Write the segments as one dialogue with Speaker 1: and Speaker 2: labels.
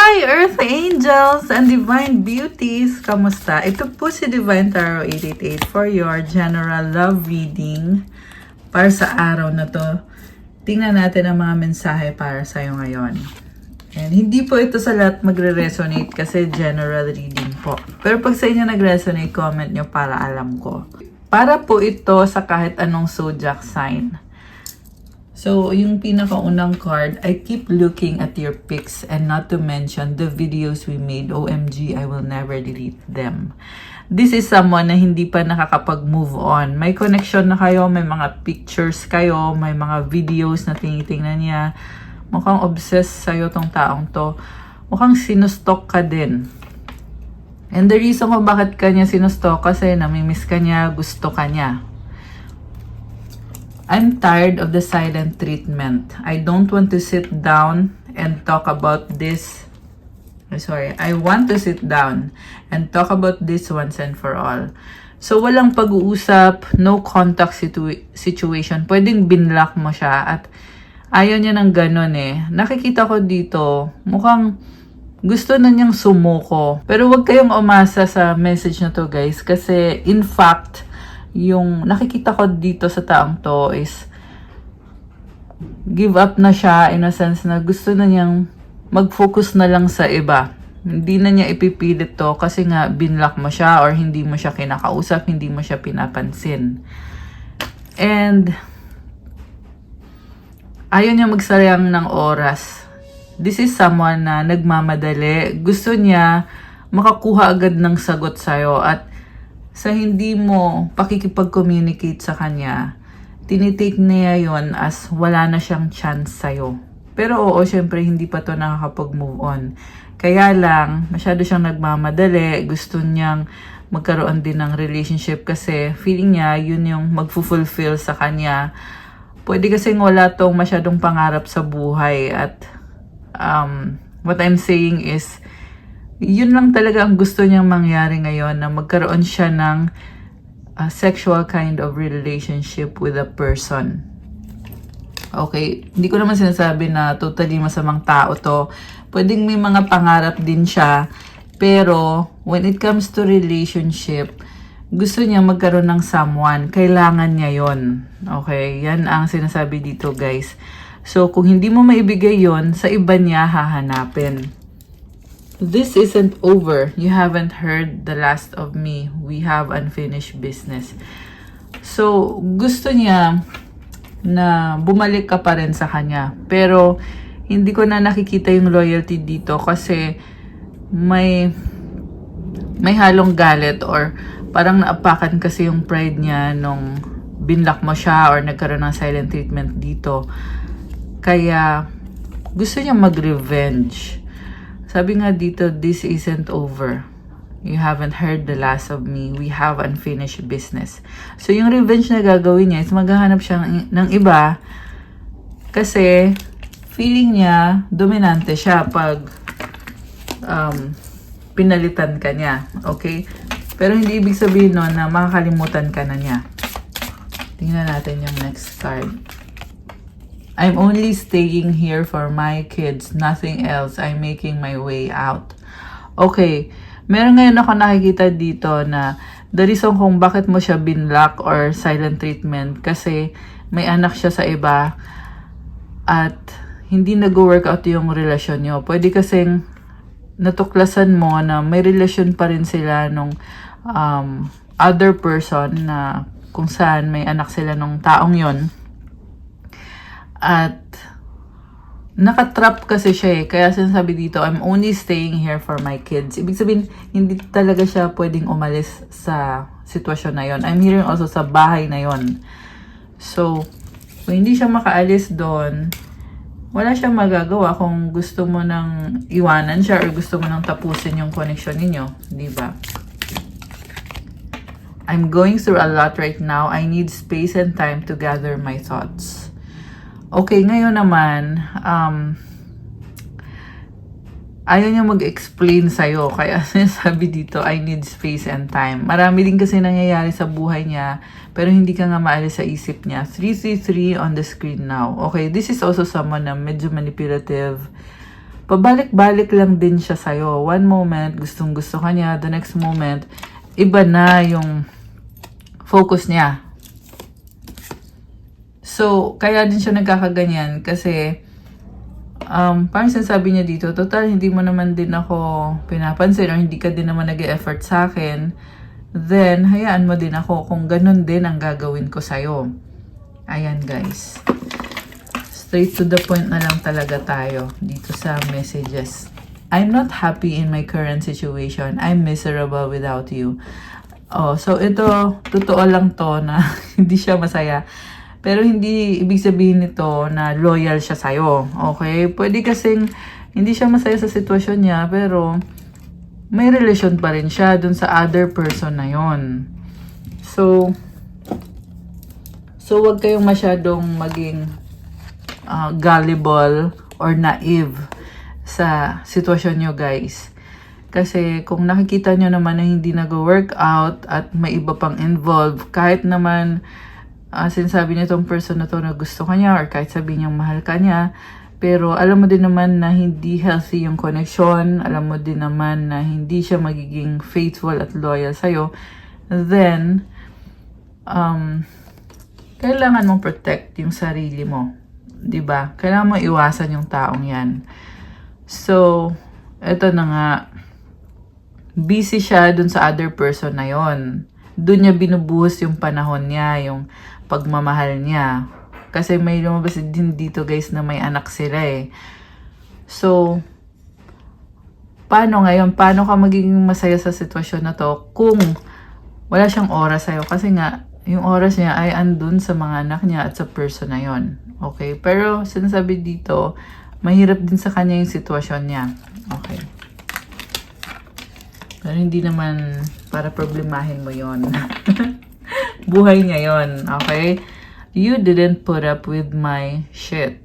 Speaker 1: Hi, Earth Angels and Divine Beauties! Kamusta? Ito po si Divine Tarot 888 for your general love reading para sa araw na to. Tingnan natin ang mga mensahe para sa'yo ngayon. And hindi po ito sa lahat magre-resonate kasi general reading po. Pero pag sa inyo nag-resonate, comment nyo para alam ko. Para po ito sa kahit anong zodiac sign. So, yung pinakaunang card, I keep looking at your pics and not to mention the videos we made. OMG, I will never delete them. This is someone na hindi pa nakakapag-move on. May connection na kayo, may mga pictures kayo, may mga videos na tinitingnan niya. Mukhang obsessed sa'yo tong taong to. Mukhang sinustok ka din. And the reason kung bakit kanya sinustok kasi namimiss ka niya, gusto ka niya. I'm tired of the silent treatment. I don't want to sit down and talk about this. I want to sit down and talk about this once and for all. So, walang pag-uusap, no contact situation. Pwedeng binlock mo siya at ayaw niya ng ganun eh. Nakikita ko dito, mukhang gusto na niyang sumuko. Pero wag kayong umasa sa message na to guys kasi in fact, yung nakikita ko dito sa taong to is give up na siya in a sense na gusto na niyang mag-focus na lang sa iba. Hindi na niya ipipilit to kasi nga binlock mo siya or hindi mo siya kinakausap, hindi mo siya pinapansin. And ayaw niya magsayang ng oras. This is someone na nagmamadali. Gusto niya makakuha agad ng sagot sa'yo at sa hindi mo pakikipag-communicate sa kanya, tinitake niya yon as wala na siyang chance sa'yo. Pero oo, syempre hindi pa to nakakapag-move on. Kaya lang, masyado siyang nagmamadali. Gusto niyang magkaroon din ng relationship kasi feeling niya yun yung magfulfill sa kanya. Pwede kasing wala tong masyadong pangarap sa buhay at what I'm saying is yun lang talaga ang gusto niyang mangyari ngayon na magkaroon siya ng sexual kind of relationship with a person. Okay, hindi ko naman sinasabi na totally masamang tao to. Pwedeng may mga pangarap din siya. Pero when it comes to relationship, gusto niya magkaroon ng someone. Kailangan niya yon. Okay, yan ang sinasabi dito guys. So kung hindi mo maibigay yon, sa iba niya hahanapin. This isn't over. You haven't heard the last of me. We have unfinished business. So, gusto niya na bumalik ka pa rin sa kanya. Pero, hindi ko na nakikita yung loyalty dito kasi may halong galit or parang naapakan kasi yung pride niya nung binlock mo siya or nagkaroon ng silent treatment dito. Kaya, gusto niya mag-revenge. Sabi nga dito, this isn't over. You haven't heard the last of me. We have unfinished business. So, yung revenge na gagawin niya is maghahanap siya ng iba kasi feeling niya dominante siya pag pinalitan ka niya. Okay? Pero hindi ibig sabihin nun na makakalimutan ka na niya. Tingnan natin yung next card. I'm only staying here for my kids, nothing else. I'm making my way out. Okay, meron ngayon ako nakikita dito na the reason kung bakit mo siya binlock or silent treatment kasi may anak siya sa iba at hindi nag-work out yung relasyon nyo. Pwede kasing natuklasan mo na may relasyon pa rin sila nung other person na kung saan may anak sila nung taong yon. At nakatrap kasi siya eh. Kaya sinasabi dito, I'm only staying here for my kids. Ibig sabihin, hindi talaga siya pwedeng umalis sa sitwasyon na yon. I'm hearing also sa bahay na yon. So, kung hindi siya makaalis doon, wala siyang magagawa kung gusto mo nang iwanan siya or gusto mo nang tapusin yung connection ninyo. Diba? I'm going through a lot right now. I need space and time to gather my thoughts. Okay, ngayon naman, ayaw niya mag-explain sa'yo. Kaya sabi dito, I need space and time. Marami din kasi nangyayari sa buhay niya, pero hindi ka nga maalis sa isip niya. 333 on the screen now. Okay, this is also someone na medyo manipulative. pabalik-balik lang din siya sa'yo. One moment, gustong-gusto ka niya. The next moment, iba na yung focus niya. So, kaya din siya nagkakaganyan kasi parang sinasabi niya dito, total, hindi mo naman din ako pinapansin or hindi ka din naman nag-e-effort sa akin, then, hayaan mo din ako kung ganun din ang gagawin ko sa'yo. Ayan, guys. Straight to the point na lang talaga tayo dito sa messages. I'm not happy in my current situation. I'm miserable without you. Oh, so ito, totoo lang to na hindi siya masaya. Pero hindi ibig sabihin nito na loyal siya sa'yo. Okay? Pwede kasing hindi siya masaya sa sitwasyon niya, pero may relasyon pa rin siya dun sa other person na yon. So wag kayong masyadong maging gullible or naive sa sitwasyon nyo, guys. Kasi kung nakikita nyo naman na hindi nag-work out at may iba pang involved, kahit naman sinasabi niya tong person na to na gusto ka niya or kahit sabi niyang mahal ka niya, pero alam mo din naman na hindi healthy yung connection, alam mo din naman na hindi siya magiging faithful at loyal sa'yo, then kailangan mong protect yung sarili mo. 'Di ba? Kailangan mo iwasan yung taong 'yan. So, eto na nga. Busy siya dun sa other person na 'yon. Doon niya binubuhos yung panahon niya, yung pagmamahal niya. Kasi may lumabas din dito, guys, na may anak sila eh. So, paano ngayon? Paano ka magiging masaya sa sitwasyon na to kung wala siyang oras sa'yo? Kasi nga, yung oras niya ay andun sa mga anak niya at sa person na yon. Okay? Pero sinasabi dito, mahirap din sa kanya yung sitwasyon niya. Okay. Pero hindi naman para problemahin mo yon. Buhay niya yon. Okay? You didn't put up with my shit.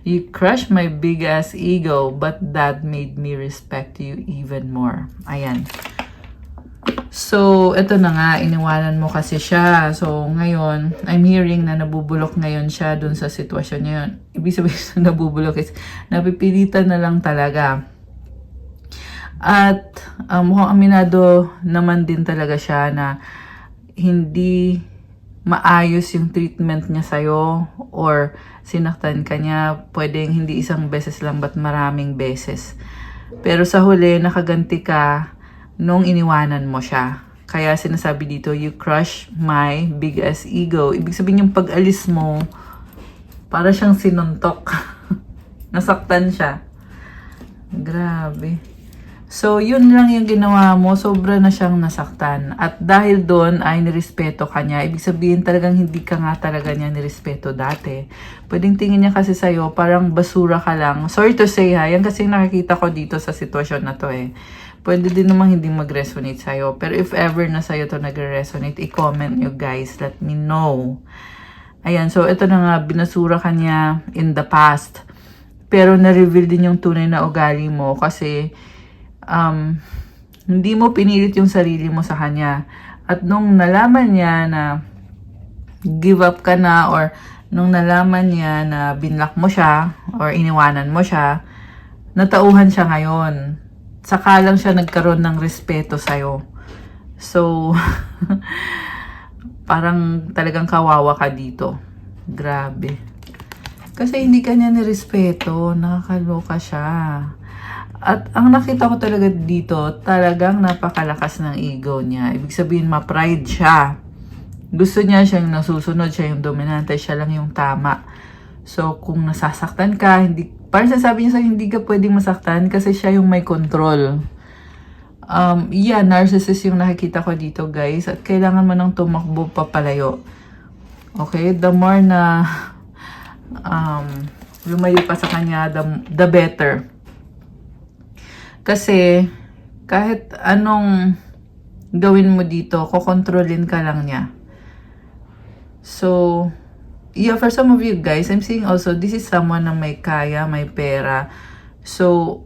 Speaker 1: You crushed my big ass ego, but that made me respect you even more. Ayan. So, ito na nga, iniwanan mo kasi siya. So, ngayon, I'm hearing na nabubulok ngayon siya dun sa sitwasyon niya yun. Ibig sabihin na nabubulok is napipilitan na lang talaga. At mukhang aminado naman din talaga siya na hindi maayos yung treatment niya sa'yo or sinaktan ka niya. Pwedeng hindi isang beses lang, but maraming beses. Pero sa huli, nakaganti ka nung iniwanan mo siya. Kaya sinasabi dito, you crush my big ass ego. Ibig sabihin yung pag-alis mo, para siyang sinuntok. Nasaktan siya. Grabe. So, yun lang yung ginawa mo. Sobra na siyang nasaktan. At dahil doon ay nirespeto ka niya. Ibig sabihin talagang hindi ka nga talaga niya nirespeto dati. Pwedeng tingin niya kasi sa'yo, parang basura ka lang. Sorry to say ha, yan kasi nakikita ko dito sa sitwasyon na to eh. Pwede din namang hindi mag-resonate sa'yo. Pero if ever na sa'yo to nag-resonate, i-comment nyo guys. Let me know. Ayan, so ito na nga, binasura ka niya in the past. Pero na-reveal din yung tunay na ugali mo kasi hindi mo pinilit yung sarili mo sa kanya. At nung nalaman niya na give up ka na or nung nalaman niya na binlock mo siya or iniwanan mo siya, natauhan siya ngayon. Saka lang siya nagkaroon ng respeto sa'yo. So, parang talagang kawawa ka dito. Grabe. Kasi hindi ka niya nirespeto. Nakakaloka siya. At ang nakita ko talaga dito, talagang napakalakas ng ego niya. Ibig sabihin, ma-pride siya. Gusto niya siyang nasusunod, siya yung dominante, siya lang yung tama. So, kung nasasaktan ka, parang sasabi niya sa'yo, hindi ka pwedeng masaktan kasi siya yung may control. Narcissist yung nakikita ko dito, guys. At kailangan mo nang tumakbo papalayo. Okay? The more na lumayo pa sa kanya, the better. Kasi, kahit anong gawin mo dito, kokontrolin ka lang niya. So, yeah, for some of you guys, I'm seeing also, this is someone na may kaya, may pera. So,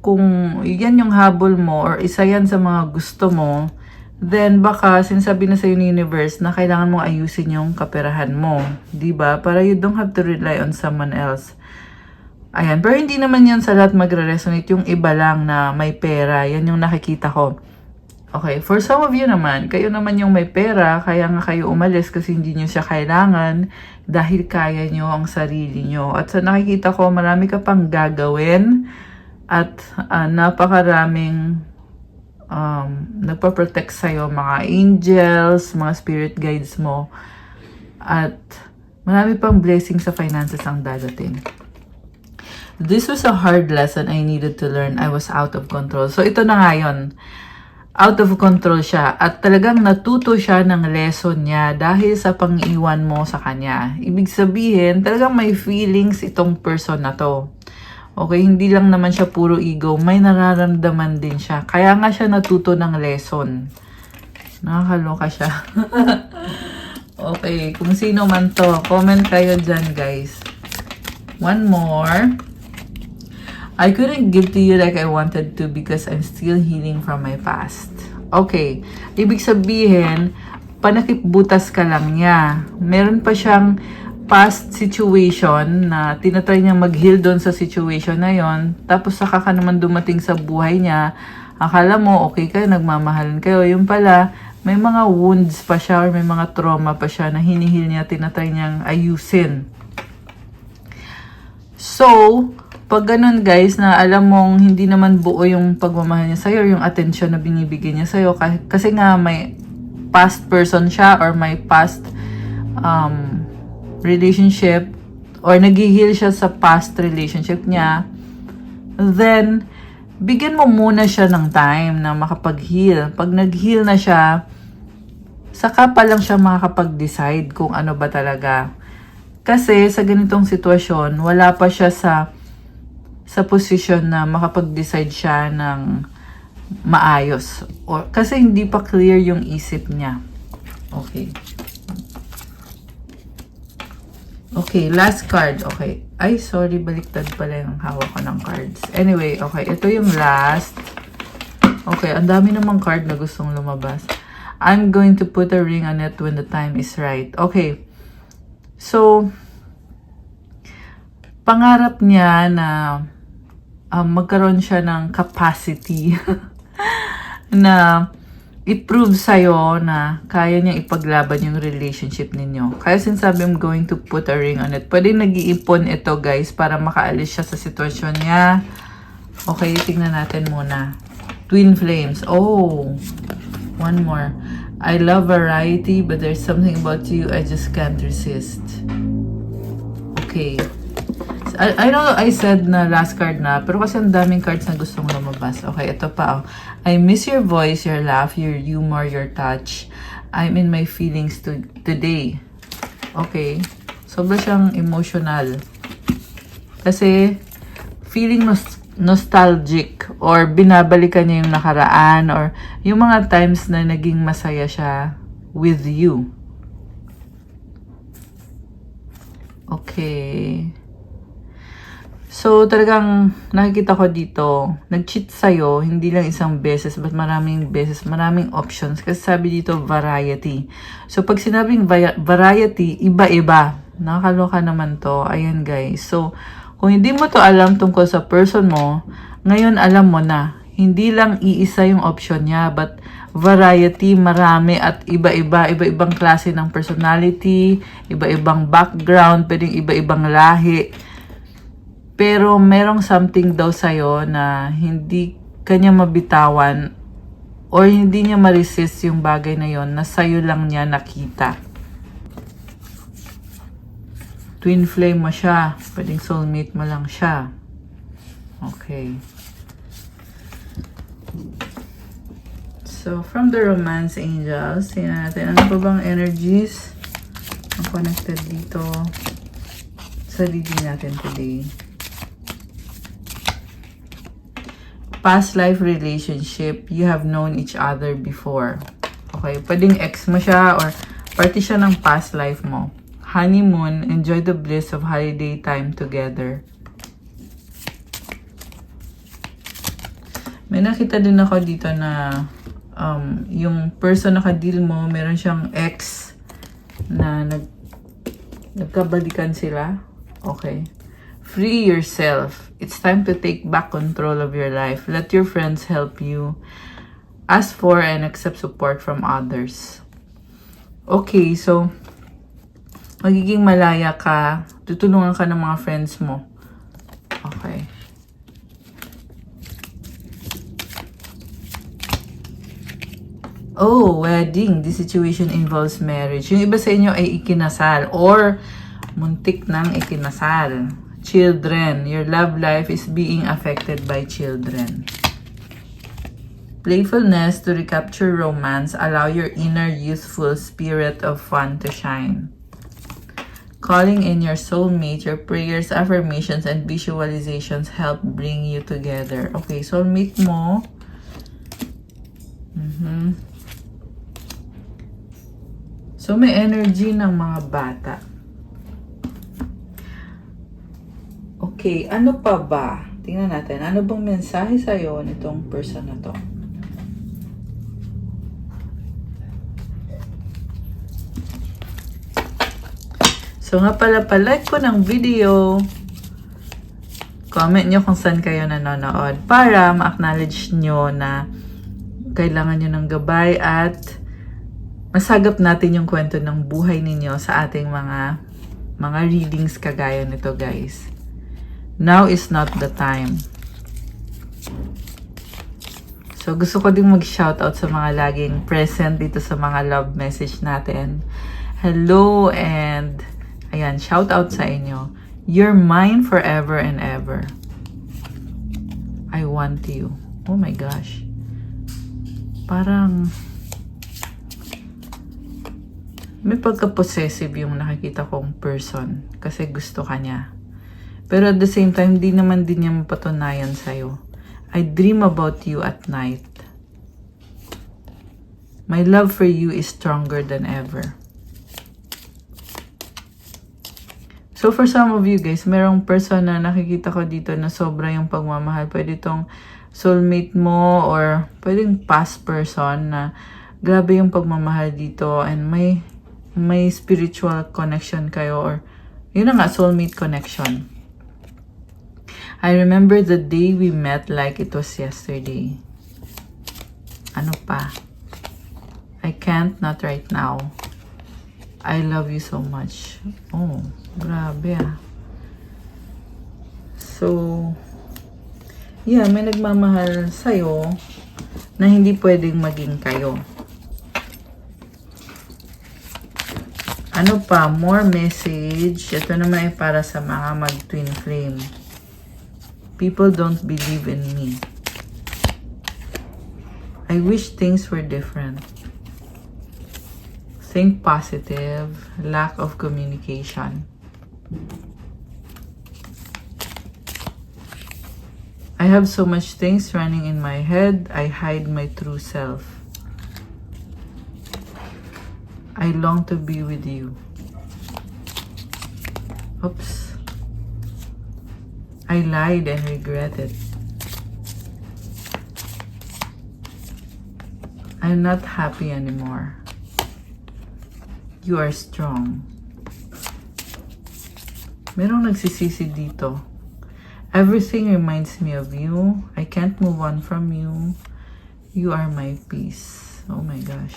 Speaker 1: kung yan yung habol mo, or isa yan sa mga gusto mo, then baka sinasabi na sa universe na kailangan mong ayusin yung kaperahan mo. Diba? Para you don't have to rely on someone else. Ayan, pero hindi naman yan sa lahat magre-resonate. Yung iba lang na may pera, yan yung nakikita ko. Okay, for some of you naman, kayo naman yung may pera, kaya nga kayo umalis kasi hindi nyo siya kailangan dahil kaya nyo ang sarili nyo. At sa nakikita ko, marami ka pang gagawin at napakaraming nagpa-protect sa'yo, mga angels, mga spirit guides mo. At marami pang blessings sa finances ang dadating. This was a hard lesson I needed to learn. I was out of control. So, ito na nga yun. Out of control siya. At talagang natuto siya ng lesson niya dahil sa pang-iwan mo sa kanya. Ibig sabihin, talagang may feelings itong person na to. Okay, hindi lang naman siya puro ego. May nararamdaman din siya. Kaya nga siya natuto ng lesson. Nakakaloka siya. Okay, kung sino man to, comment kayo dyan, guys. One more. I couldn't give to you like I wanted to because I'm still healing from my past. Okay. Ibig sabihin, panakipbutas ka lang niya. Meron pa siyang past situation na tinatry niyang mag-heal doon sa situation na yon. Tapos saka ka naman dumating sa buhay niya. Akala mo, okay kayo, nagmamahalan kayo. Yung pala, may mga wounds pa siya or may mga trauma pa siya na hinihil niya, tinatry niyang ayusin. So, pag ganun guys, na alam mong hindi naman buo yung pagmamahal niya sa'yo, yung attention na binibigyan niya sa'yo, kasi nga may past person siya or may past relationship or nag-heal siya sa past relationship niya, then, bigyan mo muna siya ng time na makapag-heal. Pag nag-heal na siya, saka pa lang siya makakapag-decide kung ano ba talaga. Kasi sa ganitong sitwasyon, wala pa siya sa posisyon na makapag-decide siya ng maayos. Kasi hindi pa clear yung isip niya. Okay. Okay, last card. Okay. Ay, sorry, baliktad pala yung hawak ko ng cards. Anyway, okay. Ito yung last. Okay, ang dami namang card na gustong lumabas. I'm going to put a ring on it when the time is right. Okay. So, pangarap niya na magkaroon siya ng capacity na i-prove sa'yo na kaya niya ipaglaban yung relationship ninyo. Kaya sinasabi, I'm going to put a ring on it. Pwede nag-iipon ito guys para makaalis siya sa sitwasyon niya. Okay, tingnan natin muna. Twin flames. Oh, one more. I love variety but there's something about you I just can't resist. Okay. I know I said na last card na, pero kasi ang daming cards na gustong lumabas. Okay, ito pa. Oh. I miss your voice, your laugh, your humor, your touch. I'm in my feelings today. Okay. Sobra siyang emotional. Kasi feeling nostalgic or binabalikan niya yung nakaraan or yung mga times na naging masaya siya with you. Okay. So, talagang nakikita ko dito, nag-cheat sa'yo, hindi lang isang beses, but maraming beses, maraming options. Kasi sabi dito, variety. So, pag sinabing variety, iba-iba. Nakakaloka naman to. Ayan guys. So, kung hindi mo to alam tungkol sa person mo, ngayon alam mo na. Hindi lang iisa yung option niya, but variety, marami at iba-iba. Iba-ibang klase ng personality, iba-ibang background, pwedeng iba-ibang lahi. Pero merong something daw sa'yo na hindi kanya mabitawan or hindi niya ma-resist yung bagay na yon na sa'yo lang niya nakita. Twin flame mo siya. Pwedeng soulmate mo lang siya. Okay. So, from the romance angels, tingnan natin ano pa bang energies ang connected dito sa reading natin today. Past life relationship, you have known each other before. Okay, pwedeng ex mo siya or party siya ng past life mo. Honeymoon, enjoy the bliss of holiday time together. May nakita din ako dito na yung person na ka-deal mo, meron siyang ex na nagkabalikan sila. Okay. Free yourself. It's time to take back control of your life. Let your friends help you. Ask for and accept support from others. Okay, so magiging malaya ka. Tutulungan ka ng mga friends mo. Okay. Oh, wedding. This situation involves marriage. Yung iba sa inyo ay ikinasal or muntik nang ikinasal. Children. Your love life is being affected by children. Playfulness to recapture romance. Allow your inner youthful spirit of fun to shine. Calling in your soulmate. Your prayers, affirmations, and visualizations help bring you together. Okay, soulmate mo. So, may energy ng mga bata. Okay, ano pa ba? Tingnan natin. Ano bang mensahe sa'yo nitong person na to? So, nga pala, palike ko ng video. Comment nyo kung saan kayo nanonood para ma-acknowledge nyo na kailangan nyo ng gabay at masagap natin yung kwento ng buhay ninyo sa ating mga readings kagaya nito, guys. Now is not the time. So, gusto ko ding mag-shoutout sa mga laging present dito sa mga love message natin. Hello and ayan, shoutout sa inyo. You're mine forever and ever. I want you. Oh my gosh. Parang may pagka-possessive yung nakikita kong person kasi gusto ka niya. Pero at the same time, di naman din niya mapatunayan sa'yo. I dream about you at night. My love for you is stronger than ever. So for some of you guys, merong person na nakikita ko dito na sobra yung pagmamahal. Pwede itong soulmate mo or pwedeng past person na grabe yung pagmamahal dito and may spiritual connection kayo or yun na nga, soulmate connection. I remember the day we met like it was yesterday. Ano pa? I can't, not right now. I love you so much. Oh, grabe ah. So, yeah, may nagmamahal sa'yo na hindi pwedeng maging kayo. Ano pa? More message. Ito naman ay para sa mga mag-twin flame. People don't believe in me. I wish things were different. Think positive. Lack of communication. I have so much things running in my head. I hide my true self. I long to be with you. Oops. I lied and regret it. I'm not happy anymore. You are strong. Merong nagsisisi dito. Everything reminds me of you. I can't move on from you. You are my peace. Oh my gosh.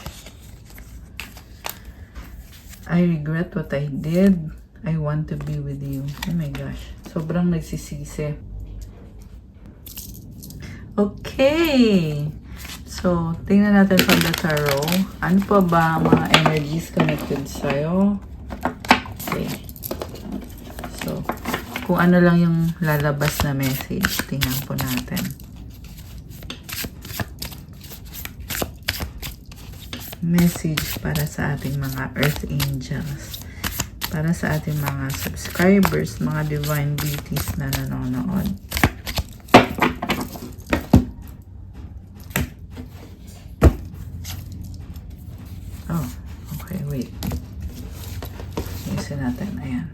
Speaker 1: I regret what I did. I want to be with you. Oh my gosh. Sobrang nagsisisi. Okay. So, tingnan natin from the tarot. Ano pa ba mga energies connected sa'yo? Okay. So, kung ano lang yung lalabas na message, tingnan po natin. Message para sa ating mga earth angels. Para sa ating mga subscribers, mga divine beauties na nanonood. Oh, okay, wait. Ayusin natin, ayan.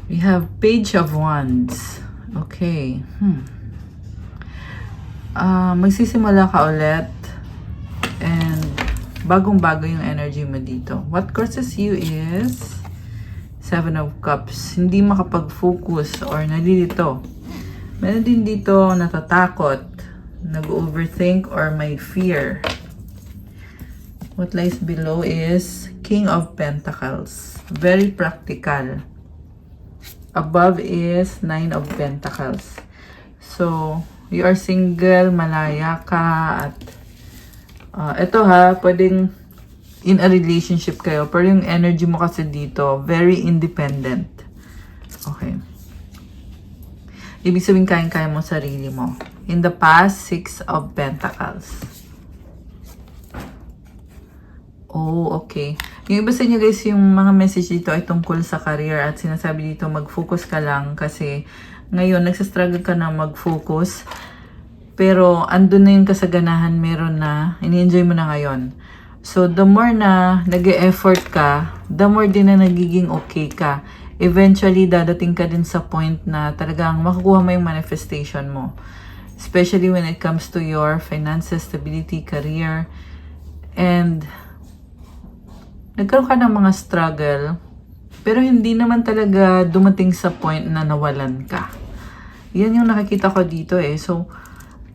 Speaker 1: We have Page of Wands. Okay. Magsisimula ka ulit. And bagong-bago yung energy mo dito. What crosses you is Seven of Cups. Hindi makapag-focus or nalilito. Meron din dito natatakot, nag-overthink or may fear. What lies below is King of Pentacles. Very practical. Above is Nine of Pentacles. So, you are single, malaya ka, at ito ha, pwedeng in a relationship kayo, pero yung energy mo kasi dito, very independent. Okay. Ibig sabihin, kaya mo sarili mo. In the past, Six of Pentacles. Oh, okay. Yung iba sa inyo guys, yung mga message dito ay tungkol sa career at sinasabi dito mag-focus ka lang kasi ngayon nagsastruggle ka na mag-focus pero andun na yung kasaganahan meron na, ini-enjoy mo na ngayon. So, the more na nag-e-effort ka, the more din na nagiging okay ka. Eventually, dadating ka din sa point na talagang makukuha mo yung manifestation mo. Especially when it comes to your finances, stability, career, and nagkaroon ka ng mga struggle, pero hindi naman talaga dumating sa point na nawalan ka. Yan yung nakikita ko dito eh. So,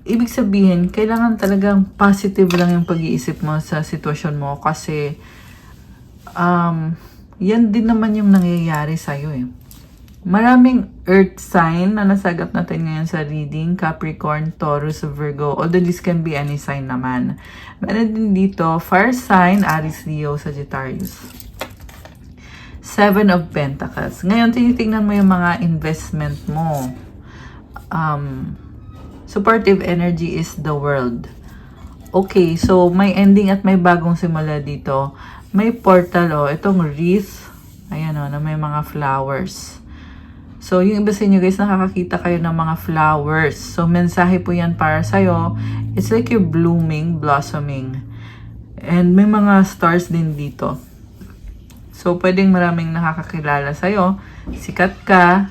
Speaker 1: ibig sabihin, kailangan talagang positive lang yung pag-iisip mo sa sitwasyon mo kasi yan din naman yung nangyayari sa'yo eh. Maraming earth sign na nasagap natin ngayon sa reading. Capricorn, Taurus, Virgo. Although this can be any sign naman. Meron din dito, fire sign, Aries, Leo, Sagittarius. Seven of Pentacles. Ngayon, tinitingnan mo yung mga investment mo. Supportive energy is the world. Okay, so may ending at may bagong simula dito. May portal, itong wreath. Ayan na may mga flowers. So, yung iba sa inyo guys, nakakakita kayo ng mga flowers. So, mensahe po yan para sa'yo. It's like you're blooming, blossoming. And may mga stars din dito. So, pwedeng maraming nakakakilala sa'yo. Sikat ka.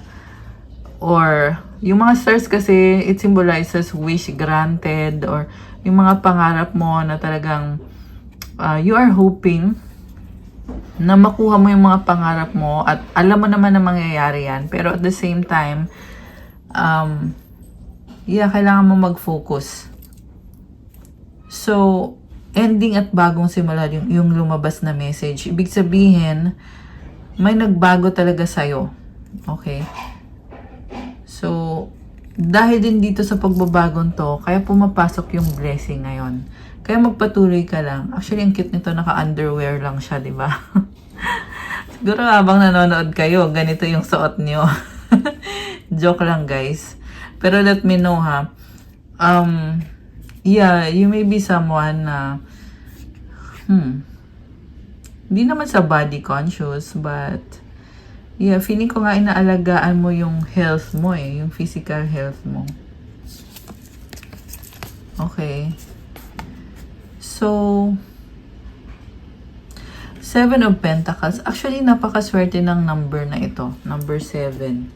Speaker 1: Or, yung mga stars kasi, it symbolizes wish granted. Or, yung mga pangarap mo na talagang you are hoping na makuha mo yung mga pangarap mo at alam mo naman na mangyayari yan. Pero at the same time, kailangan mo mag-focus. So, ending at bagong simula yung lumabas na message. Ibig sabihin, may nagbago talaga sa'yo. Okay? So, dahil din dito sa pagbabagong to, kaya pumapasok yung blessing ngayon. Kaya magpatuloy ka lang. Actually, ang cute nito, naka-underwear lang siya, di ba? Siguro habang nanonood kayo, ganito yung suot niyo. Joke lang, guys. Pero let me know, ha. You may be someone na, hindi naman sa body conscious, but, feeling ko nga inaalagaan mo yung health mo yung physical health mo. Okay. So, Seven of Pentacles. Actually, napakaswerte ng number na ito. Number 7.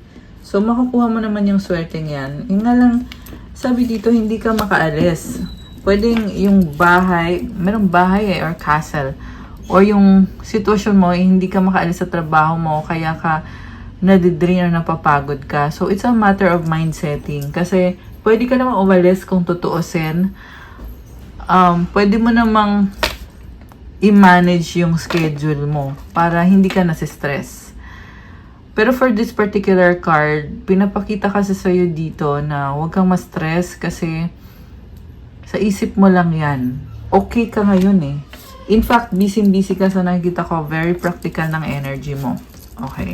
Speaker 1: So, makukuha mo naman yung swerte niyan. Yung nga lang, sabi dito, hindi ka makaalis. Pwedeng yung bahay, merong bahay or castle. Or yung sitwasyon mo, hindi ka makaalis sa trabaho mo, kaya ka nadidrain or napapagod ka. So, it's a matter of mindsetting. Kasi, pwede ka naman umalis kung tutuusin. Pwede mo namang i-manage yung schedule mo para hindi ka nasi-stress. Pero for this particular card, pinapakita kasi sa'yo dito na huwag kang ma-stress kasi sa isip mo lang yan. Okay ka ngayon eh. In fact, busy-busy ka sa nakikita ko. Very practical ng energy mo. Okay.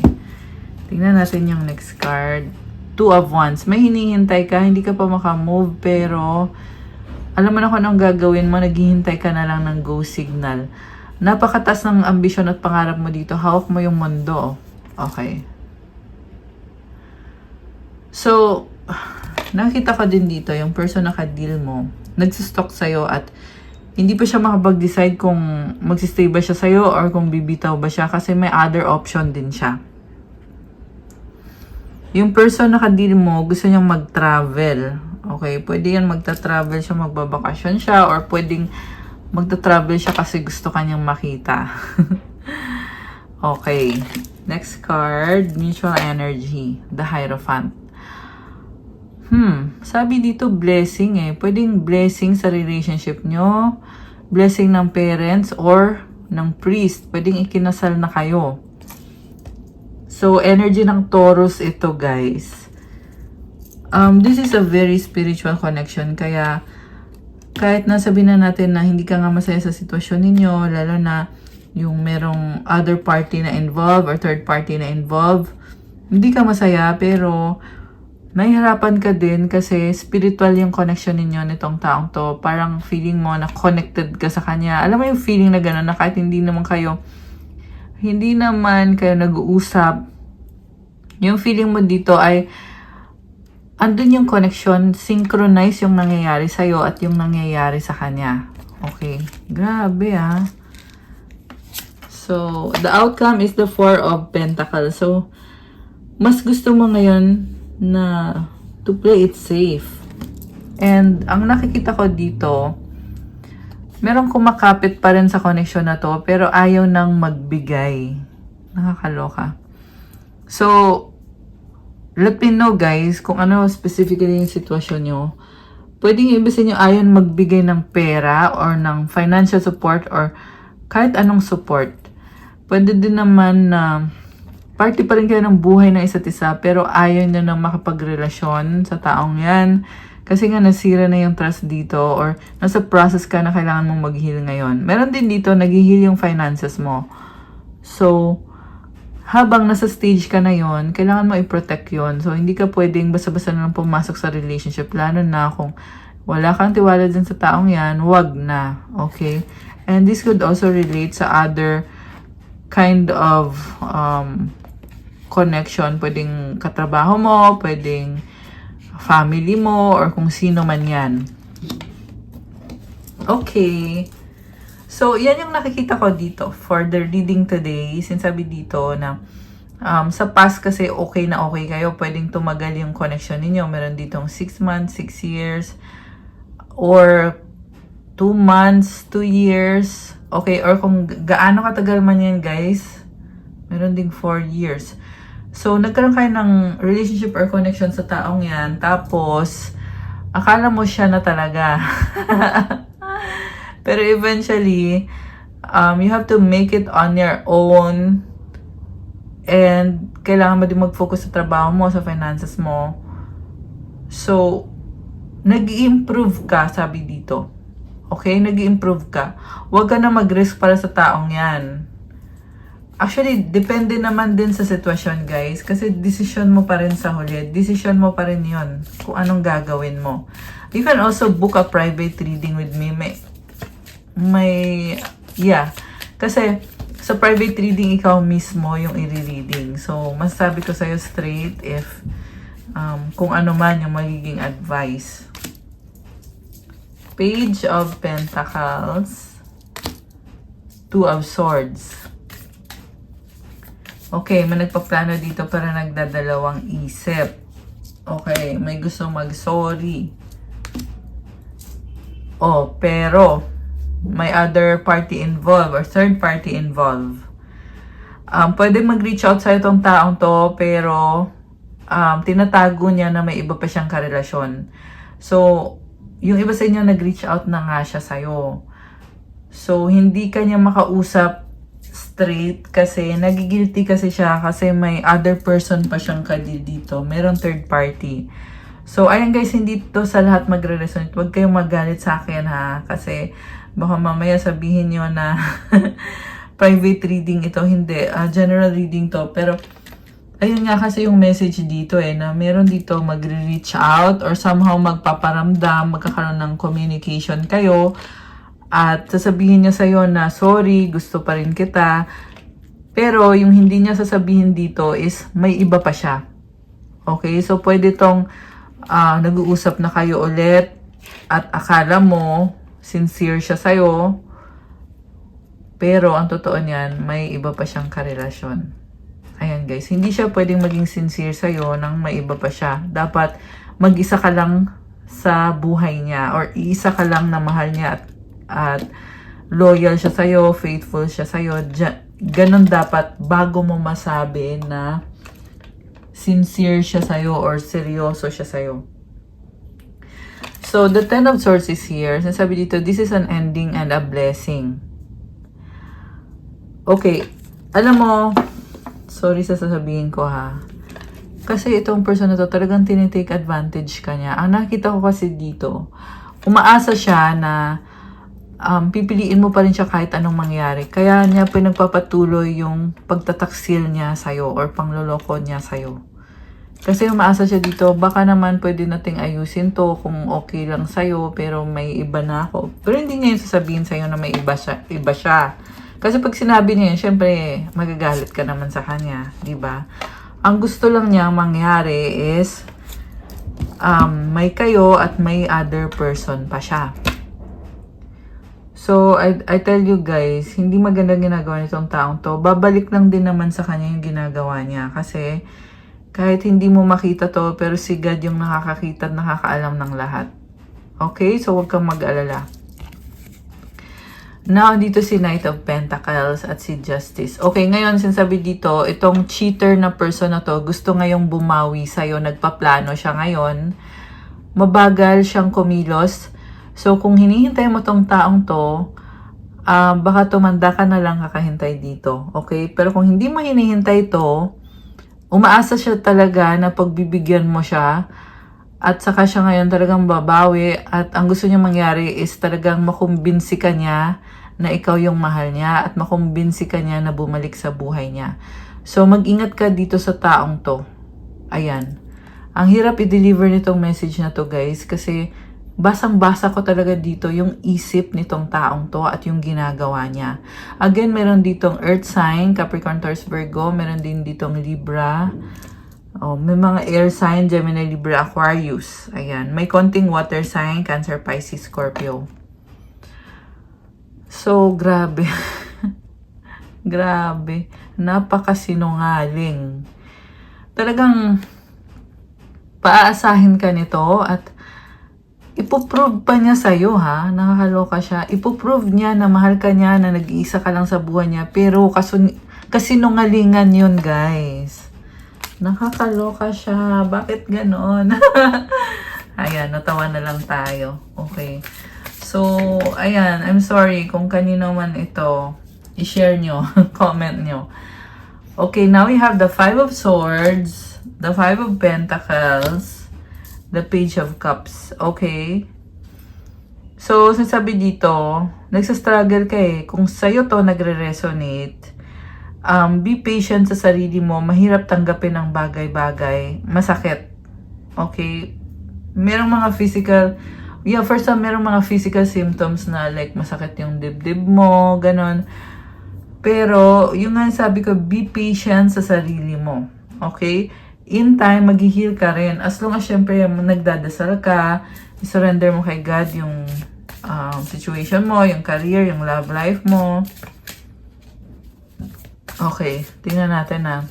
Speaker 1: Tingnan natin yung next card. Two of Wands. May hinihintay ka. Hindi ka pa makamove pero alam mo na kung anong gagawin mo, naghihintay ka na lang ng go signal. Napakatas ng ambisyon at pangarap mo dito. Hawak mo yung mundo. Okay. So, nakita ko din dito, yung person na ka-deal mo, nagsistock sa'yo at hindi pa siya makapag-decide kung magsistay ba siya sa'yo or kung bibitaw ba siya kasi may other option din siya. Yung person na ka-deal mo, gusto niyang mag-travel. Okay, pwede yan magta-travel siya, magbabakasyon siya, or pwedeng magta-travel siya kasi gusto kanyang makita. Okay. Next card, mutual energy, the Hierophant. Sabi dito blessing eh. Pwedeng blessing sa relationship nyo, blessing ng parents or ng priest. Pwedeng ikinasal na kayo. So, energy ng Taurus ito, guys. This is a very spiritual connection. Kaya, kahit nasabihin na natin na hindi ka nga masaya sa sitwasyon ninyo, lalo na yung merong other party na involved or third party na involved, hindi ka masaya, pero nahihirapan ka din kasi spiritual yung connection ninyo nitong taong to. Parang feeling mo na connected ka sa kanya. Alam mo yung feeling na gano'n na kahit hindi naman kayo nag-uusap, yung feeling mo dito ay andun yung connection, synchronize yung nangyayari sa'yo at yung nangyayari sa kanya. Okay. Grabe ah. So, the outcome is the Four of Pentacles. So, mas gusto mo ngayon na to play it safe. And ang nakikita ko dito, merong kumakapit pa rin sa connection na to, pero ayaw nang magbigay. Nakakaloka. So, let me know guys kung ano specifically yung sitwasyon nyo. Pwedeng ibisin nyo ayaw magbigay ng pera or ng financial support or kahit anong support. Pwede din naman na party pa rin kayo ng buhay ng isa't isa pero ayaw nyo nang makapagrelasyon sa taong yan. Kasi nga nasira na yung trust dito or nasa process ka na kailangan mong mag-heal ngayon. Meron din dito, nag-heal yung finances mo. So, habang nasa stage ka na yon, kailangan mo i-protect yon. So, hindi ka pwedeng basta-basta na lang pumasok sa relationship. Lalo na kung wala kang tiwala dyan sa taong yan, wag na. Okay? And this could also relate sa other kind of connection. Pwedeng katrabaho mo, pwedeng family mo, or kung sino man yan. Okay. So, yan yung nakikita ko dito for the reading today. Sinasabi dito na sa past kasi okay na okay kayo. Pwedeng tumagal yung connection ninyo. Meron ditong 6 months, 6 years, or 2 months, 2 years. Okay, or kung gaano katagal man yan guys, meron ding 4 years. So, nagkaroon kayo ng relationship or connection sa taong yan. Tapos, akala mo siya na talaga. Pero eventually, you have to make it on your own. And kailangan mo din mag-focus sa trabaho mo, sa finances mo. So, nag-i-improve ka, sabi dito. Okay? Nag-i-improve ka. Huwag ka na mag-risk para sa taong yan. Actually, depende naman din sa sitwasyon, guys. Kasi decision mo pa rin sa huli. Decision mo pa rin yon kung anong gagawin mo. You can also book a private reading with me. Kasi sa private reading, ikaw mismo yung i-reading. So, masasabi ko sa'yo straight if kung ano man yung magiging advice. Page of Pentacles, Two of Swords. Okay, may nagpaplano dito para nagdadalawang isip. Okay, may gusto mag-sorry. Oh, pero may other party involved or third party involved. Pwede mag-reach out sa itong taong to, pero tinatago niya na may iba pa siyang karelasyon. So, yung iba sa inyo nag-reach out na nga siya sa'yo. So, hindi ka niya makausap straight kasi nagigilty kasi siya kasi may other person pa siyang kadil dito. Merong third party. So, ayan guys, hindi to sa lahat magre-resonate. Huwag kayong magalit sa akin ha. Kasi baka mamaya sabihin nyo na private reading ito. Hindi. General reading to. Pero, ayun nga kasi yung message dito na meron dito magre-reach out or somehow magpaparamdam, magkakaroon ng communication kayo. At sasabihin niya sa'yo na, sorry, gusto pa rin kita. Pero, yung hindi niya sasabihin dito is, may iba pa siya. Okay? So, pwede tong nag-uusap na kayo ulit at akala mo, sincere siya sa'yo. Pero, ang totoo niyan, may iba pa siyang karelasyon. Ayan guys, hindi siya pwedeng maging sincere sa'yo nang may iba pa siya. Dapat, mag-isa ka lang sa buhay niya or iisa ka lang na mahal niya at loyal siya sa'yo, faithful siya sa'yo. Ganon dapat bago mo masabi na sincere siya sa'yo or seryoso siya sa'yo. So, the Ten of Swords is here. Sinasabi dito, this is an ending and a blessing. Okay. Alam mo, sorry sa sasabihin ko ha. Kasi itong person na to, talagang tinitake advantage ka niya. Ang nakita ko kasi dito, umaasa siya na pipiliin mo pa rin siya kahit anong mangyari. Kaya niya pinagpapatuloy yung pagtataksil niya sa'yo or pangloloko niya sa'yo. Kasi umaasa siya dito, baka naman pwede nating ayusin to kung okay lang sa'yo, pero may iba na ako. Pero hindi niya yung sasabihin sa'yo na may iba siya. Kasi pag sinabi niya yun, syempre, magagalit ka naman sa kanya, di ba? Ang gusto lang niya mangyari is, may kayo at may other person pa siya. So, I tell you guys, hindi maganda ginagawa nitong taong to. Babalik lang din naman sa kanya yung ginagawa niya. Kasi, kahit hindi mo makita to, pero si God yung nakakakita at nakakaalam ng lahat. Okay? So, huwag kang mag-alala. Now, dito si Knight of Pentacles at si Justice. Okay, ngayon, sinasabi dito, itong cheater na person na to, gusto ngayong bumawi sa'yo, nagpaplano siya ngayon. Mabagal siyang kumilos. So, kung hinihintay mo tong taong to, baka tumanda ka na lang kakahintay dito. Okay? Pero kung hindi mo hinihintay to, umaasa siya talaga na pagbibigyan mo siya at saka siya ngayon talagang babawi at ang gusto niya mangyari is talagang makumbinsi ka niya na ikaw yung mahal niya at makumbinsi ka niya na bumalik sa buhay niya. So mag-ingat ka dito sa taong to. Ayan. Ang hirap i-deliver nitong message na to guys kasi basang-basa ko talaga dito yung isip nitong taong to at yung ginagawa niya. Again, meron ditong Earth sign, Capricorn, Taurus, Virgo. Meron din ditong Libra. Oh, may mga air sign, Gemini, Libra, Aquarius. Ayan. May konting water sign, Cancer, Pisces, Scorpio. So, grabe. Grabe. Napakasinungaling. Talagang paaasahin ka nito at ipoprove pa niya sa'yo ha, nakakaloka siya. Ipoprove niya na mahal ka niya, na nag-iisa ka lang sa buhay niya. Pero kasinungalingan yun guys. Nakakaloka siya. Bakit ganon? Ayan, natawa na lang tayo. Okay. So, ayan, I'm sorry kung kanino man ito. I-share nyo, comment nyo. Okay, now we have the Five of Swords, the Five of Pentacles, the Page of Cups. Okay? So, sasabi dito, nagsastruggle ka eh. Kung sa'yo to nagre-resonate, be patient sa sarili mo. Mahirap tanggapin ang bagay-bagay. Masakit. Okay? Merong mga physical, first time merong mga physical symptoms na like masakit yung dibdib mo, ganon. Pero, yung nga sabi ko, be patient sa sarili mo. Okay? In time, mag-heal ka rin. As long as syempre nagdadasal ka, i-surrender mo kay God yung situation mo, yung career, yung love life mo. Okay, tingnan natin na.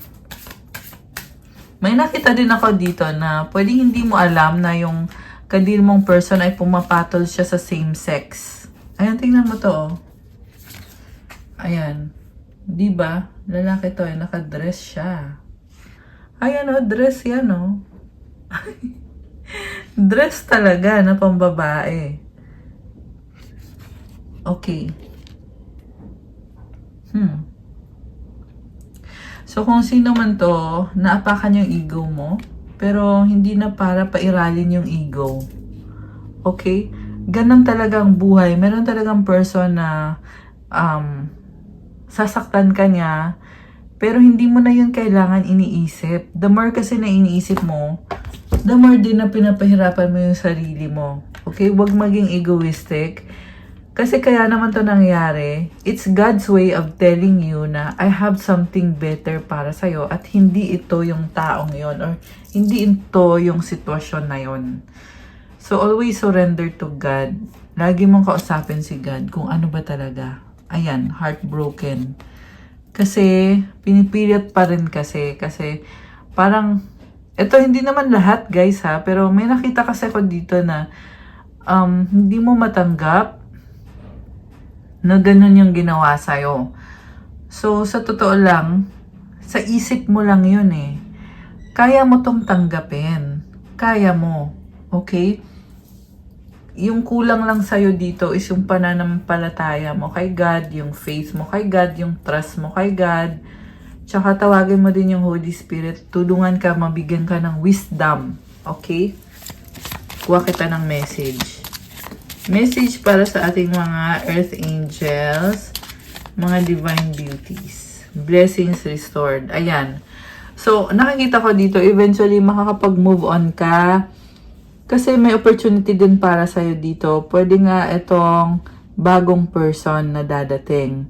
Speaker 1: May nakita din ako dito na pwedeng hindi mo alam na yung kadil mong person ay pumapatol siya sa same sex. Ayan, tingnan mo to. Oh. Ayan. Diba? Lalaki to, nakadress siya. Ayan o, dress yan o. Dress talaga na pambabae. Okay. So, kung sino man to, naapakan yung ego mo, pero hindi na para pairalin yung ego. Okay? Ganon talagang buhay. Meron talagang person na sasaktan ka niya, pero hindi mo na yun kailangan iniisip. The more kasi na iniisip mo, the more din na pinapahirapan mo yung sarili mo. Okay? Huwag maging egoistic. Kasi kaya naman to nangyari, it's God's way of telling you na I have something better para sa'yo at hindi ito yung taong yon or hindi ito yung sitwasyon na yon. So always surrender to God. Lagi mong kausapin si God kung ano ba talaga. Ayan, heartbroken. Kasi pinipilit pa rin kasi parang ito hindi naman lahat guys ha, pero may nakita kasi ako dito na hindi mo matanggap na ganun yung ginawa sa'yo. So, sa totoo lang, sa isip mo lang yun eh. Kaya mo tong tanggapin. Kaya mo. Okay? Yung kulang lang sa'yo dito is yung pananampalataya mo kay God, yung faith mo kay God, yung trust mo kay God. Tsaka tawagin mo din yung Holy Spirit. Tulungan ka, mabigyan ka ng wisdom. Okay? Kuha kita ng message. Message para sa ating mga earth angels, mga divine beauties. Blessings restored. Ayan. So, nakikita ko dito, eventually makakapag-move on ka. Kasi may opportunity din para sa'yo dito. Pwede nga itong bagong person na dadating.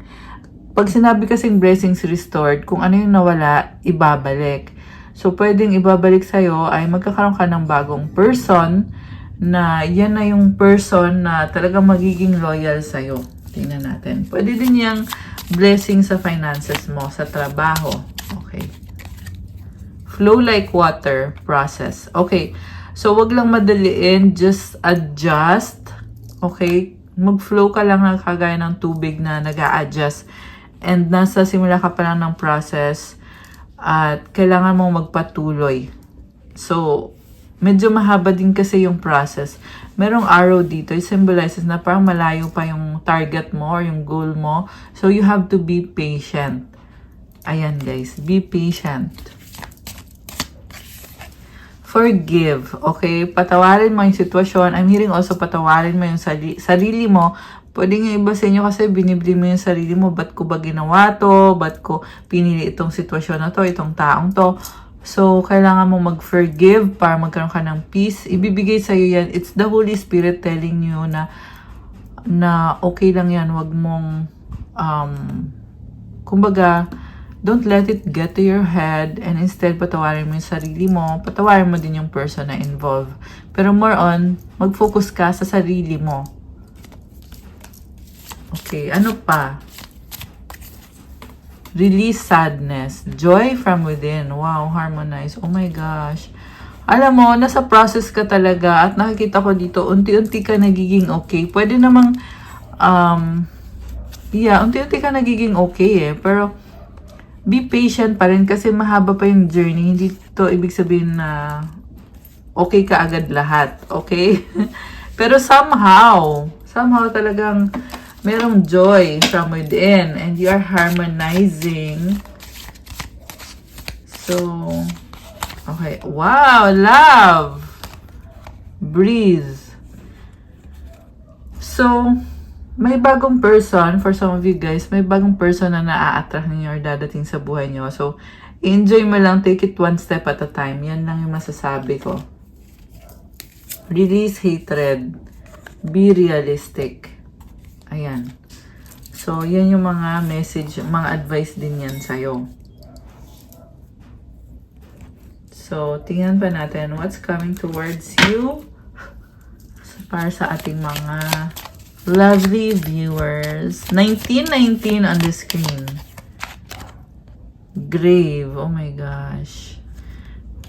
Speaker 1: Pag sinabi kasing blessings restored, kung ano yung nawala, ibabalik. So, pwedeng ibabalik sa'yo ay magkakaroon ka ng bagong person na yan na yung person na talagang magiging loyal sa'yo. Tingnan natin. Pwede din yung blessing sa finances mo, sa trabaho. Okay. Flow like water process. Okay. So, wag lang madaliin. Just adjust. Okay? Mag-flow ka lang na kagaya ng tubig na nag-a-adjust. And nasa simula ka pa lang ng process. At kailangan mong magpatuloy. So, medyo mahaba din kasi yung process. Merong arrow dito. It symbolizes na parang malayo pa yung target mo or yung goal mo. So, you have to be patient. Ayan guys. Be patient. Forgive, okay? Patawarin mo yung sitwasyon. I'm hearing also patawarin mo yung sarili mo. Pwede nga iba sa inyo kasi binibili mo yung sarili mo. Ba't ko ba ginawa to? Ba't ko pinili itong sitwasyon na to? Itong taong to? So, kailangan mo mag-forgive para magkaroon ka ng peace. Ibibigay sa'yo yan. It's the Holy Spirit telling you na okay lang yan. Wag mong, kumbaga, don't let it get to your head and instead patawarin mo yung sarili mo, patawarin mo din yung person na involved. Pero more on, mag-focus ka sa sarili mo. Okay, ano pa? Release sadness. Joy from within. Wow, harmonize. Oh my gosh. Alam mo, nasa process ka talaga at nakikita ko dito, unti-unti ka nagiging okay. Pwede namang, unti-unti ka nagiging okay eh. Pero, be patient pa rin kasi mahaba pa yung journey. Hindi to ibig sabihin na okay ka agad lahat. Okay? Pero somehow talagang merong joy from within and you are harmonizing. So, okay. Wow! Love! Breathe. So, may bagong person, for some of you guys, may bagong person na naa-attract ninyo or dadating sa buhay nyo. So, enjoy mo lang, take it one step at a time. Yan lang yung masasabi ko. Release hatred. Be realistic. Ayan. So, yan yung mga message, mga advice din yan sa'yo. So, tingnan pa natin what's coming towards you para sa ating mga lovely viewers. 1919 on the screen. Grave. Oh my gosh.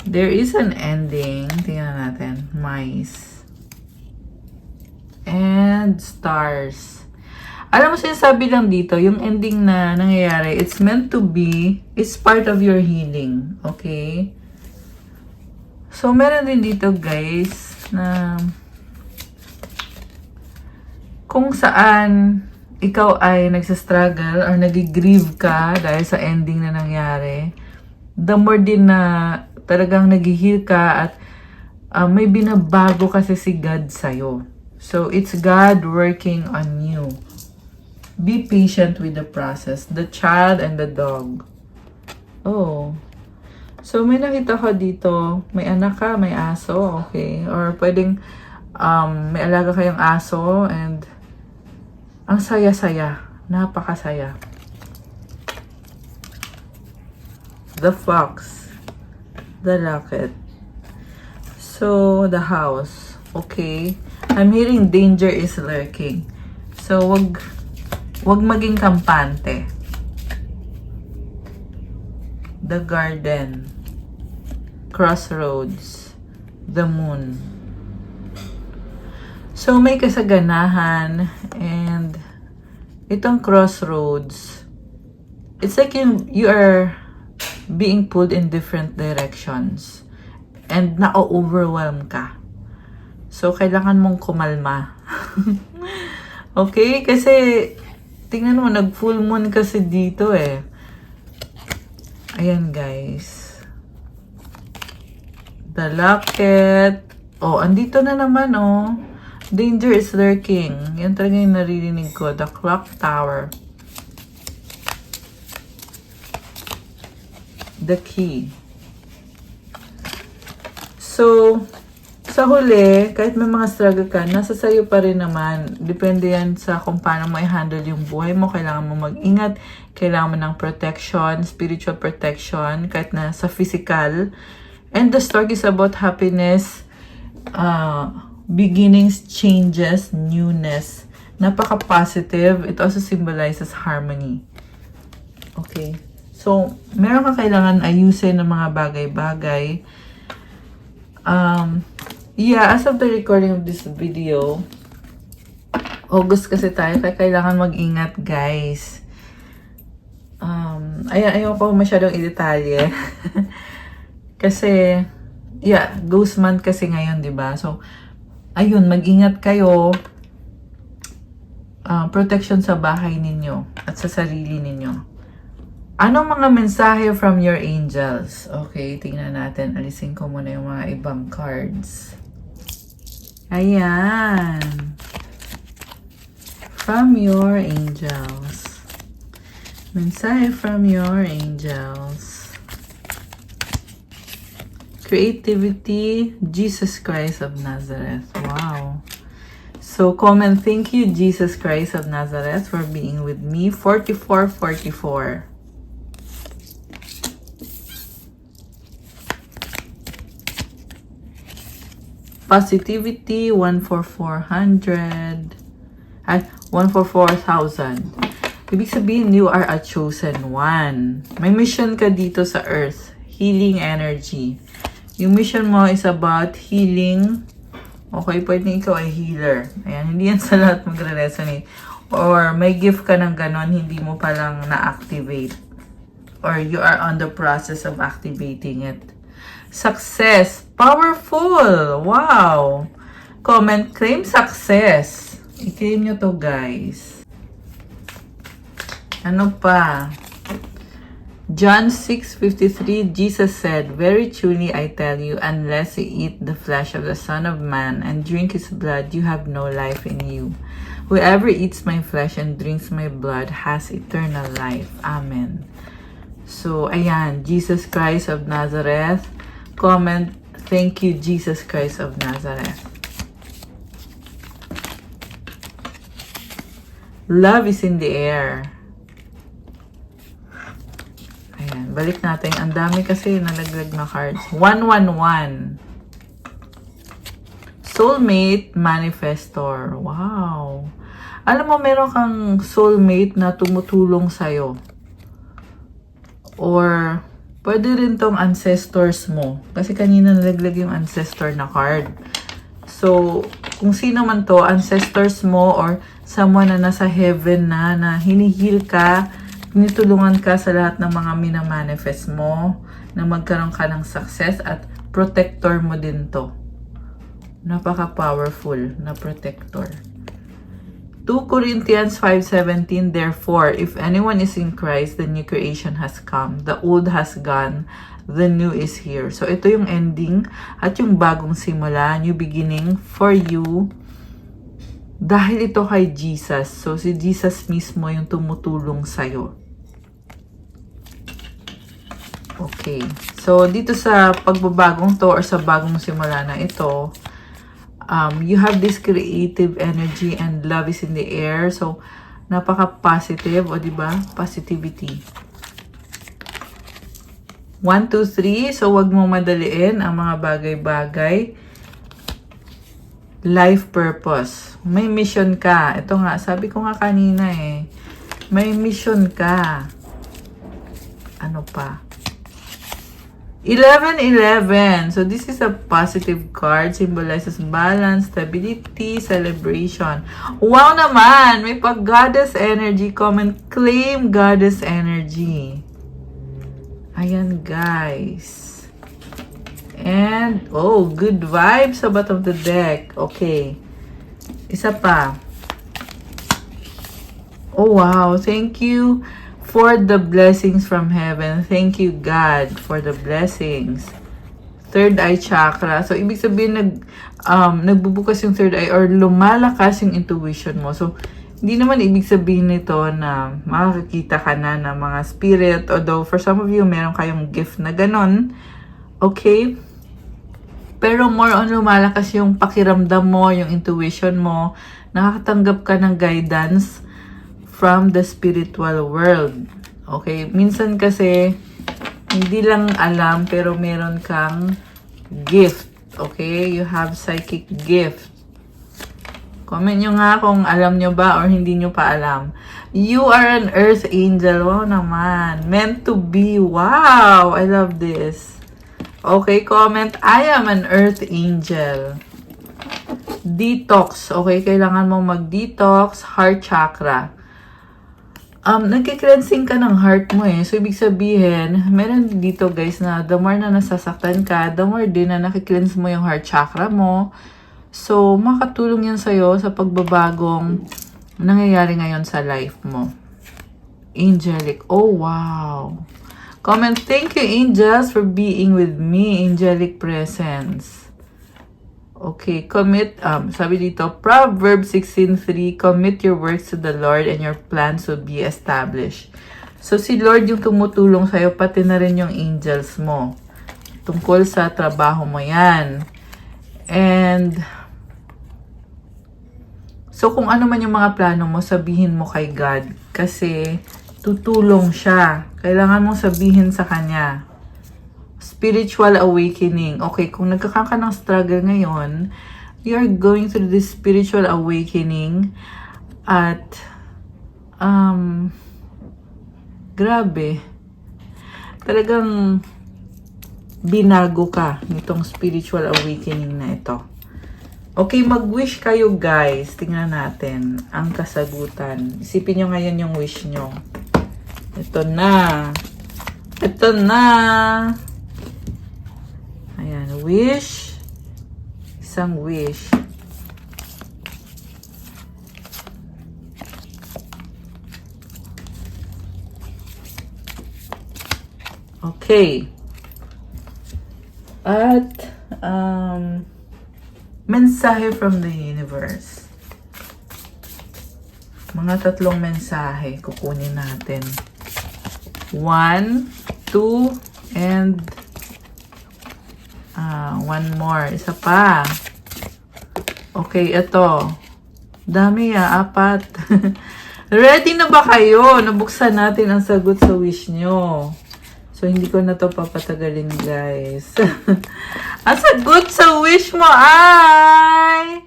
Speaker 1: There is an ending. Tingnan natin. Mice. And stars. Alam mo, sinasabi lang dito, yung ending na nangyayari, it's meant to be, it's part of your healing. Okay? So, meron din dito, guys, na kung saan ikaw ay nagsastruggle or nag-grieve ka dahil sa ending na nangyari, the more din na talagang nag-heal ka at may binabago kasi si God sa'yo. So, it's God working on you. Be patient with the process. The child and the dog. Oh. So, may nakita ko dito, may anak ka, may aso, okay? Or pwedeng may alaga kayong aso and ang saya-saya. Napakasaya. The fox. The locket. So, the house. Okay. I'm hearing danger is lurking. So, wag maging kampante. The garden. Crossroads. The moon. So, may kasaganahan and itong crossroads, it's like you are being pulled in different directions and na-overwhelm ka. So, kailangan mong kumalma. Okay? Kasi, tingnan mo, nag-full moon kasi dito eh. Ayan, guys. The Locket. Oh, andito na naman, oh. Danger is lurking. Yan talaga yung naririnig ko. The Clock Tower. The Key. So, sa huli, kahit may mga struggle ka, nasa sayo pa rin naman. Depende yan sa kung paano mo i-handle yung buhay mo. Kailangan mo mag-ingat. Kailangan mo ng protection, spiritual protection, kahit na sa physical. And the story is about happiness, beginnings, changes, newness. Napaka-positive. It also symbolizes harmony. Okay. So, meron ka kailangan ayusin ng mga bagay-bagay. Yeah, as of the recording of this video, August kasi tayo, kaya kailangan mag-ingat, guys. Ayoko masyadong i-detalye. Kasi, yeah, ghost month kasi ngayon, diba? So, ayun, mag-ingat kayo. Protection sa bahay ninyo at sa sarili ninyo. Anong mga mensahe from your angels? Okay, tingnan natin. Alisin ko muna yung mga ibang cards. Ayan. From your angels. Mensahe from your angels. Creativity, Jesus Christ of Nazareth. Wow. So, comment, thank you, Jesus Christ of Nazareth, for being with me. 4444. Positivity, 14400. At 144,000. Ibig sabihin, you are a chosen one. May mission ka dito sa earth. Healing energy. Yung mission mo is about healing. Okay, pwede ikaw ay healer. Ayan, hindi yan sa lahat magre-resonate. Or may gift ka ng ganon, hindi mo palang na-activate. Or you are on the process of activating it. Success. Powerful. Wow. Comment, claim success. I-claim nyo to, guys. Ano pa? John 6:53, Jesus said, "Very truly I tell you, unless you eat the flesh of the Son of Man and drink his blood, you have no life in you. Whoever eats my flesh and drinks my blood has eternal life." Amen. So, ayan, Jesus Christ of Nazareth. Comment, thank you, Jesus Christ of Nazareth. Love is in the air. Ayan, balik natin. Ang dami kasi nalaglag na cards. 111. Soulmate Manifestor. Wow. Alam mo, meron kang soulmate na tumutulong sa'yo. Or, pwede rin tong ancestors mo. Kasi kanina nalaglag yung ancestor na card. So, kung sino man to, ancestors mo or someone na nasa heaven na hinihil ka, tinutulungan ka sa lahat ng mga minamanifest mo, na magkaroon ka ng success at protector mo din to. Napaka-powerful na protector. 2 Corinthians 5:17, therefore, if anyone is in Christ, the new creation has come. The old has gone, the new is here. So, ito yung ending at yung bagong simula, new beginning for you. Dahil ito kay Jesus. So, si Jesus mismo yung tumutulong sa'yo. Okay. So, dito sa pagbabagong to or sa bagong simula na ito, you have this creative energy and love is in the air. So, napaka-positive. O, diba? Positivity. 1, 2, 3. So, wag mo madaliin ang mga bagay-bagay. Life purpose. May mission ka. Ito nga, sabi ko nga kanina eh. May mission ka. Ano pa? 1111. So this is a positive card. Symbolizes balance, stability, celebration. Wow naman! May pag-goddess energy. Comment, claim goddess energy. Ayan, guys. And, oh, good vibes sa bottom of the deck. Okay. Isa pa. Oh, wow. Thank you for the blessings from heaven. Thank you, God, for the blessings. Third eye chakra. So, ibig sabihin, nagbubukas yung third eye or lumalakas yung intuition mo. So, hindi naman ibig sabihin nito na makakakita ka na ng mga spirit. Although, for some of you, meron kayong gift na ganon. Okay? Pero more on lumalakas yung pakiramdam mo, yung intuition mo. Nakakatanggap ka ng guidance from the spiritual world. Okay? Minsan kasi, hindi lang alam, pero meron kang gift. Okay? You have psychic gift. Comment nyo nga kung alam nyo ba or hindi nyo pa alam. You are an earth angel. Wow naman. Meant to be. Wow! I love this. Okay, comment, I am an earth angel. Detox. Okay, kailangan mong mag-detox. Heart chakra. Nagki-cleansing ka ng heart mo eh. So, ibig sabihin, meron dito guys na the more na nasasaktan ka, the more din na nakikleanse mo yung heart chakra mo. So, makatulong yan sa'yo sa pagbabagong nangyayari ngayon sa life mo. Angelic. Oh, wow. Comment, thank you angels for being with me. Angelic presence. Okay, commit, sabi dito, Proverbs 16:3, commit your works to the Lord and your plans will be established. So, si Lord yung tumutulong sa'yo, pati na rin yung angels mo. Tungkol sa trabaho mo yan. And, so kung ano man yung mga plano mo, sabihin mo kay God. Kasi, tutulong siya. Kailangan mong sabihin sa Kanya. Spiritual awakening. Okay, kung nagkakaroon ka ng struggle ngayon, you're going through this spiritual awakening at grabe. Talagang binago ka nitong spiritual awakening na ito. Okay, mag-wish kayo guys. Tingnan natin ang kasagutan. Isipin nyo ngayon yung wish nyo. Ito na. Ito na. Ayan, wish. Isang wish. Okay. At, mensahe from the universe. Mga tatlong mensahe kukunin natin. 1, 2, and one more. Isa pa. Okay, ito. Dami 4. Ready na ba kayo? Nabuksan natin ang sagot sa wish nyo. So, hindi ko na to papatagalin, guys. Ang sagot sa wish mo ay...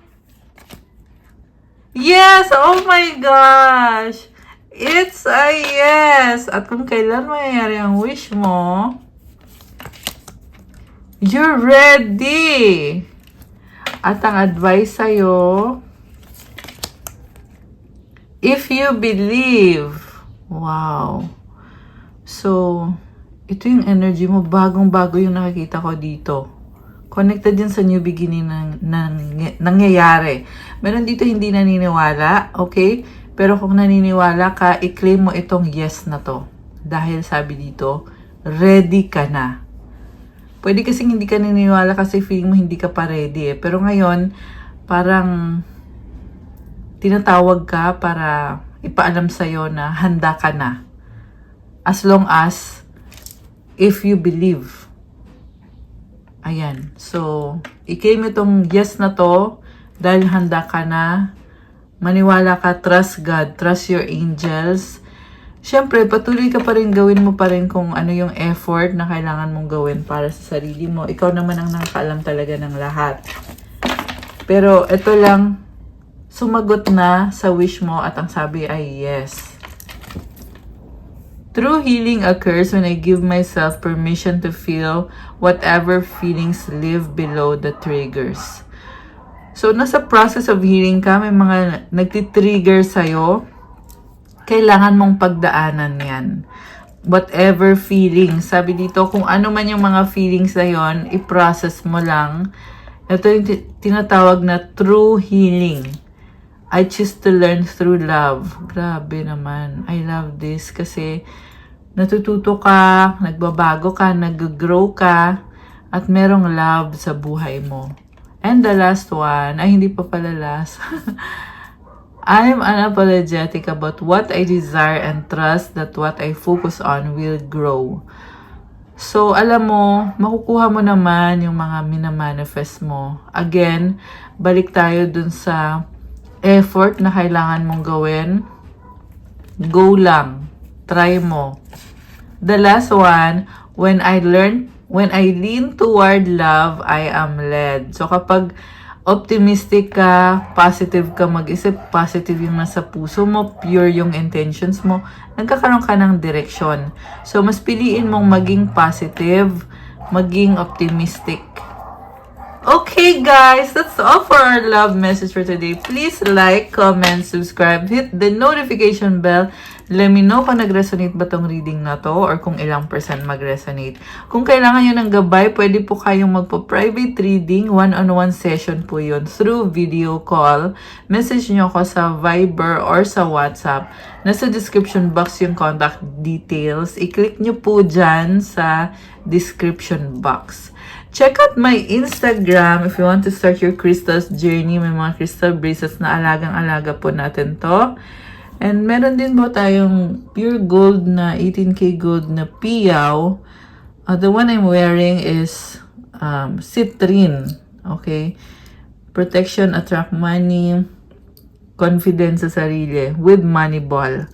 Speaker 1: Yes! Oh my gosh! It's a yes! At kung kailan mayayari ang wish mo, you're ready! At ang advice sa'yo, if you believe, wow. So, ito yung energy mo, bagong-bago yung nakikita ko dito. Connected din sa new beginning nangyayari. Meron dito hindi naniniwala, okay? Pero kung naniniwala ka, i-claim mo itong yes na to. Dahil sabi dito, ready ka na. Pwede kasing hindi ka naniniwala kasi feeling mo hindi ka pa ready eh. Pero ngayon, parang tinatawag ka para ipaalam sa'yo na handa ka na. As long as if you believe. Ayan. So, i-claim itong yes na to dahil handa ka na. Maniwala ka, trust God, trust your angels. Siyempre, patuloy ka pa rin, gawin mo pa rin kung ano yung effort na kailangan mong gawin para sa sarili mo. Ikaw naman ang nakakaalam talaga ng lahat. Pero ito lang, sumagot na sa wish mo at ang sabi ay yes. True healing occurs when I give myself permission to feel whatever feelings live below the triggers. So, nasa process of healing ka, may mga nagtitrigger sa'yo, kailangan mong pagdaanan yan. Whatever feelings, sabi dito, kung ano man yung mga feelings na yon, i-process mo lang. Ito yung tinatawag na true healing. I choose to learn through love. Grabe naman. I love this kasi natututo ka, nagbabago ka, nag-grow ka, at merong love sa buhay mo. And the last one, ay hindi pa pala last. I am unapologetic about what I desire and trust that what I focus on will grow. So, alam mo, makukuha mo naman yung mga minamanifest mo. Again, balik tayo dun sa effort na kailangan mong gawin. Go lang. Try mo. The last one, when I lean toward love, I am led. So, kapag optimistic ka, positive ka mag-isip, positive yung nasa puso mo, pure yung intentions mo, nagkakaroon ka ng direction. So, mas piliin mong maging positive, maging optimistic. Okay guys, that's all for our love message for today. Please like, comment, subscribe, hit the notification bell. Let me know kung nag-resonate ba tong reading na to or kung ilang % mag-resonate. Kung kailangan nyo ng gabay, pwede po kayong magpo-private reading. One-on-one session po yun through video call. Message nyo ko sa Viber or sa WhatsApp. Nasa description box yung contact details. I-click nyo po dyan sa description box. Check out my Instagram if you want to start your crystals journey. May mga crystal bracelets na alagang-alaga po natin to. And meron din po tayong pure gold na 18K gold na piyaw. The one I'm wearing is citrine. Okay? Protection, attract money, confidence sa sarili with money ball.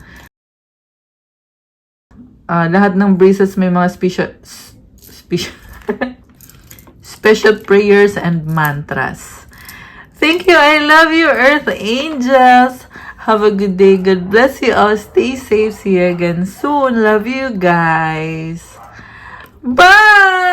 Speaker 1: Lahat ng bracelets may mga special prayers and mantras. Thank you. I love you, Earth Angels. Have a good day. God bless you all. Stay safe. See you again soon. Love you guys. Bye.